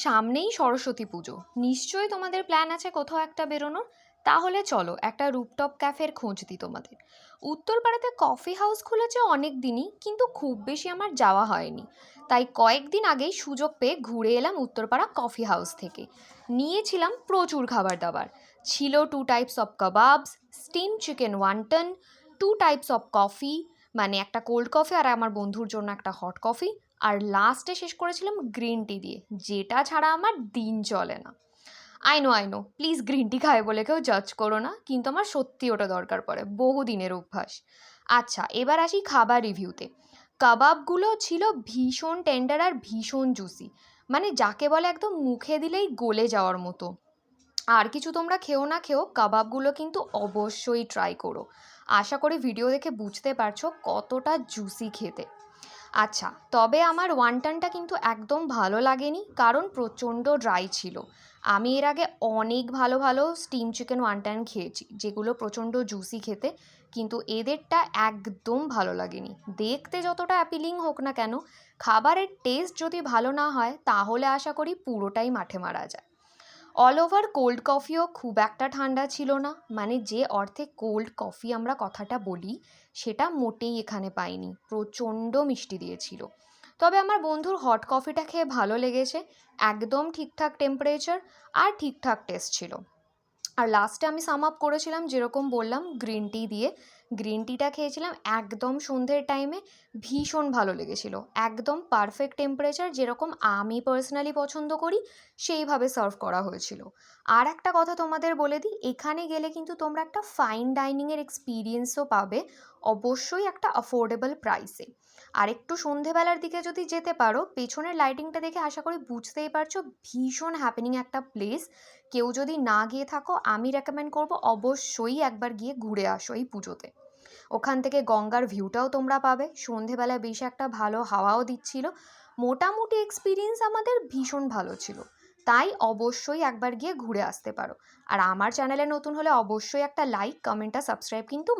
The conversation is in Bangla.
সামনেই সরস্বতী পুজো, নিশ্চয়ই তোমাদের প্ল্যান আছে কোথাও একটা বেরোনোর। তাহলে চলো একটা রুপটপ ক্যাফের খোঁজ দিই তোমাদের। উত্তরপাড়াতে কফি হাউস খুলেছে অনেক দিনই, কিন্তু খুব বেশি আমার যাওয়া হয়নি। তাই কয়েকদিন আগেই সুযোগ পেয়ে ঘুরে এলাম উত্তরপাড়া কফি হাউস থেকে। নিয়েছিলাম প্রচুর খাবার দাবার। ছিল 2 types of kebabs, steam chicken wonton, 2 types of coffee, মানে একটা কোল্ড কফি আর আমার বন্ধুর জন্য একটা হট কফি। আর লাস্টে শেষ করেছিলাম গ্রিন টি দিয়ে, যেটা ছাড়া আমার দিন চলে না। I know please, green tea খায় বলে কেউ জাজ করো না, কিন্তু আমার সত্যি ওটা দরকার পড়ে, বহুদিনের অভ্যাস। আচ্ছা, এবার আসি খাবার রিভিউতে। কাবাবগুলো ছিল ভীষণ টেন্ডার আর ভীষণ জুসি, মানে যাকে বলে একদম মুখে দিলেই গলে যাওয়ার মতো। আর কিছু তোমরা খেও না খেও, কাবাবগুলো কিন্তু অবশ্যই ট্রাই করো। আশা করি ভিডিও দেখে বুঝতে পারছো কতটা জুসি খেতে। আচ্ছা, তবে আমার ওয়ান্টনটা কিন্তু একদম ভালো লাগেনি, কারণ প্রচণ্ড ড্রাই ছিল। আমি এর আগে অনেক ভালো ভালো স্টিম চিকেন ওয়ান্টন খেয়েছি, যেগুলো প্রচণ্ড জুসি খেতে, কিন্তু এদেরটা একদম ভালো লাগেনি। দেখতে যতটা অ্যাপিলিং হোক না কেন, খাবারের টেস্ট যদি ভালো না হয় তাহলে আশা করি পুরোটাই মাঠে মারা যায়। অল ওভার কোল্ড কফিও খুব একটা ঠান্ডা ছিল না, মানে যে অর্থে কোল্ড কফি আমরা কথাটা বলি সেটা মোটেই এখানে পাইনি, প্রচণ্ড মিষ্টি দিয়েছিল। তবে আমার বন্ধুর হট কফিটা খেয়ে ভালো লেগেছে, একদম ঠিকঠাক টেম্পারেচার আর ঠিকঠাক টেস্ট ছিল। আর লাস্টে আমি সাম আপ করেছিলাম যেরকম বললাম গ্রিন টি দিয়ে। গ্রিন টিটা খেয়েছিলাম একদম সন্ধ্যের টাইমে, ভীষণ ভালো লেগেছিল, একদম পারফেক্ট টেম্পারেচার, যেরকম আমি পার্সোনালি পছন্দ করি সেইভাবে সার্ভ করা হয়েছিল। আর একটা কথা তোমাদের বলে দিই, এখানে গেলে কিন্তু তোমরা একটা ফাইন ডাইনিংয়ের এক্সপিরিয়েন্সও পাবে, অবশ্যই একটা অ্যাফোর্ডেবল প্রাইসে। আর একটু সন্ধেবেলার দিকে যদি যেতে পারো, পেছনের লাইটিংটা দেখে আশা করি বুঝতেই পারছো ভীষণ হ্যাপেনিং একটা প্লেস। কেউ যদি না গিয়ে থাকো, আমি রেকমেন্ড করব অবশ্যই একবার গিয়ে ঘুরে আসো এই পুজোতে। ওখান থেকে গঙ্গার ভিউটাও তোমরা পাবে, সন্ধেবেলায় বেশ একটা ভালো হাওয়াও দিচ্ছিল। মোটামুটি এক্সপিরিয়েন্স আমাদের ভীষণ ভালো ছিল, তাই অবশ্যই একবার গিয়ে ঘুরে আসতে পারো। আর আমার চ্যানেলে নতুন হলে অবশ্যই একটা লাইক, কমেন্ট আর সাবস্ক্রাইব কিন্তু